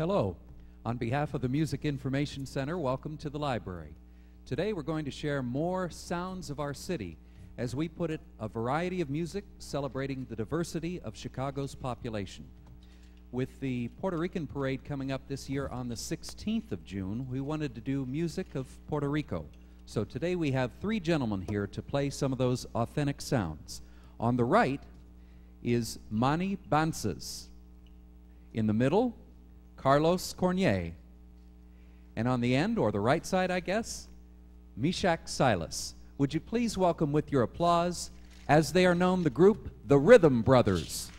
Hello. On behalf of the Music Information Center, welcome to the library. Today we're going to share more sounds of our city, as we put it, a variety of music celebrating the diversity of Chicago's population. With the Puerto Rican Parade coming up this year on the 16th of June, we wanted to do music of Puerto Rico. So today we have three gentlemen here to play some of those authentic sounds. On the right is Manny Banzas. In the middle, Carlos Cornier. And on the end, or the right side, I guess, Meshach Silas. Would you please welcome with your applause, as they are known, the group, the Rhythm Brothers.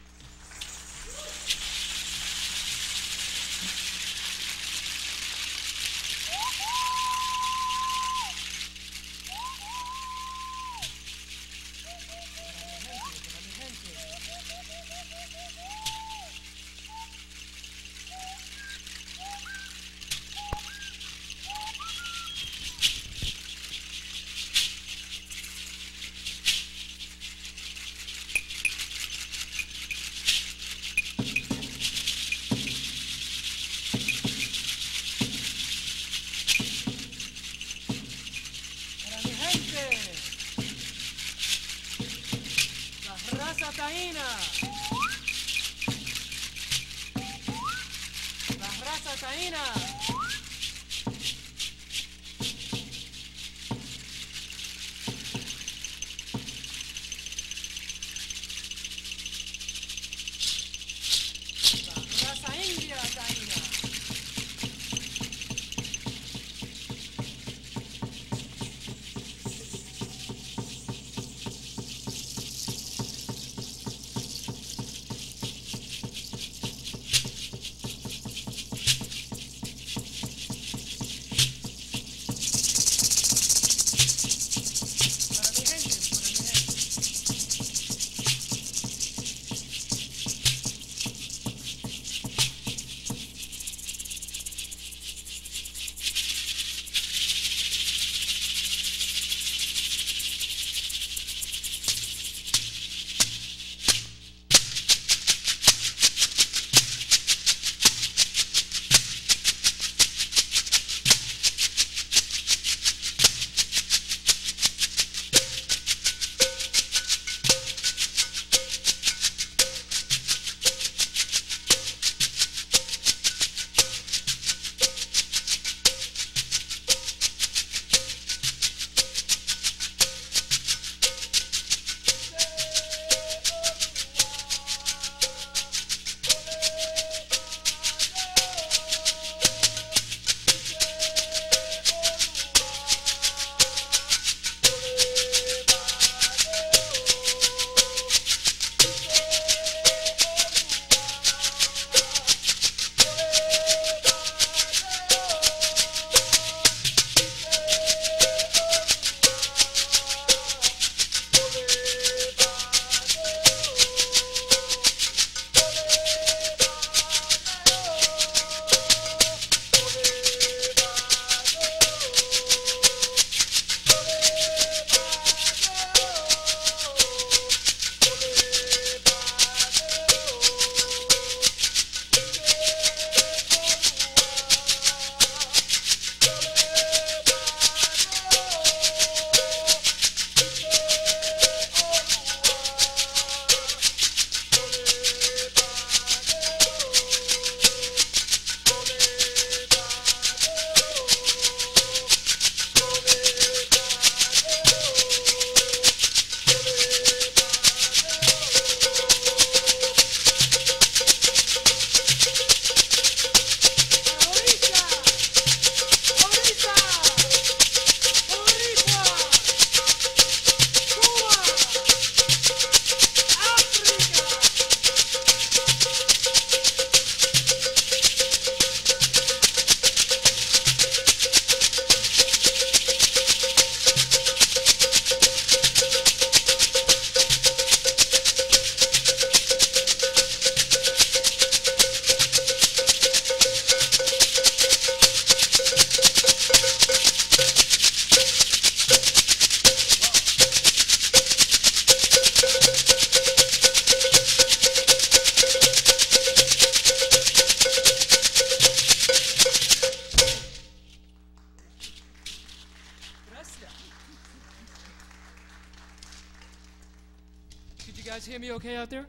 guys hear me okay out there?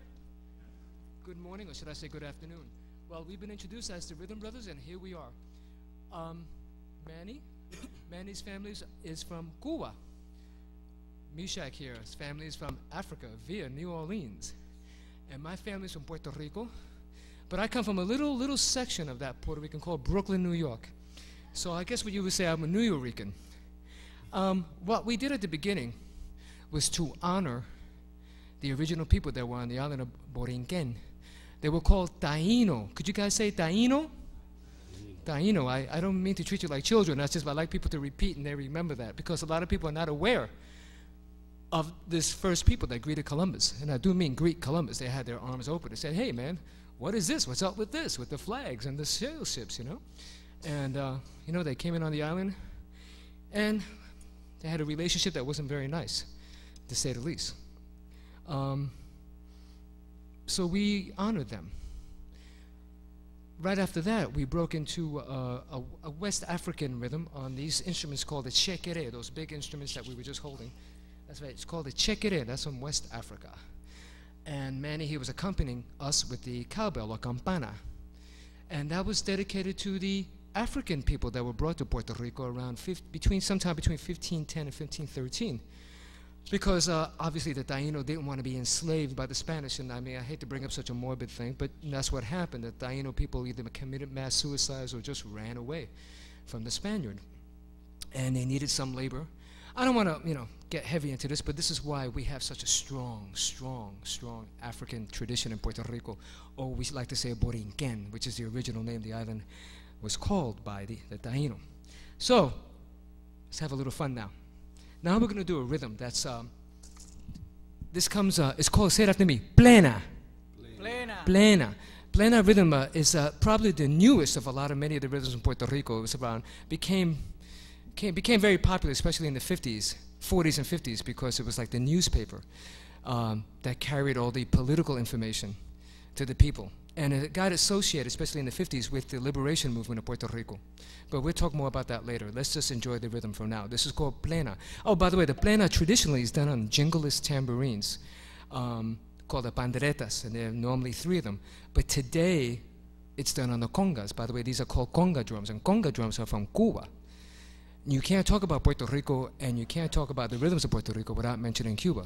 Good morning, or should I say good afternoon? Well, we've been introduced as the Rhythm Brothers, and here we are. Manny's family is from Cuba. Mishak here, his family is from Africa, via New Orleans. And my family's from Puerto Rico. But I come from a little section of that Puerto Rican called Brooklyn, New York. So I guess what you would say, I'm a New Yorican. What we did at the beginning was to honor the original people that were on the island of Borinquen. They were called Taino. Could you guys say Taino? Taino. I don't mean to treat you like children. That's just I like people to repeat and they remember that, because a lot of people are not aware of this first people that greeted Columbus. And I do mean greet Columbus. They had their arms open. They said, hey, man, what is this? What's up with this? With the flags and the sail ships, you know? And, you know, they came in on the island, and they had a relationship that wasn't very nice, to say the least. So we honored them. Right after that, we broke into a West African rhythm on these instruments called the chekere, those big instruments that we were just holding. That's right, it's called the chekere, that's from West Africa. And Manny, he was accompanying us with the cowbell, or campana. And that was dedicated to the African people that were brought to Puerto Rico around sometime between 1510 and 1513. Because obviously the Taino didn't want to be enslaved by the Spanish, and I mean, I hate to bring up such a morbid thing, but that's what happened. The Taino people either committed mass suicides or just ran away from the Spaniard. And they needed some labor. I don't want to, you know, get heavy into this, but this is why we have such a strong African tradition in Puerto Rico, or we like to say Borinquen, which is the original name the island was called by the Taino. So, let's have a little fun now. Now we're going to do a rhythm that's, it's called, say it after me, plena. Plena. Plena. Plena rhythm is probably the newest of many of the rhythms in Puerto Rico. It was became very popular, especially in the 40s and 50s, because it was like the newspaper that carried all the political information to the people. And it got associated, especially in the 50s, with the liberation movement of Puerto Rico. But we'll talk more about that later. Let's just enjoy the rhythm for now. This is called plena. Oh, by the way, the plena traditionally is done on jingleless tambourines called the panderetas, and there are normally 3 of them. But today, it's done on the congas. By the way, these are called conga drums, and conga drums are from Cuba. You can't talk about Puerto Rico, and you can't talk about the rhythms of Puerto Rico without mentioning Cuba.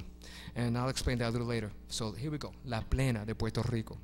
And I'll explain that a little later. So here we go, La Plena de Puerto Rico.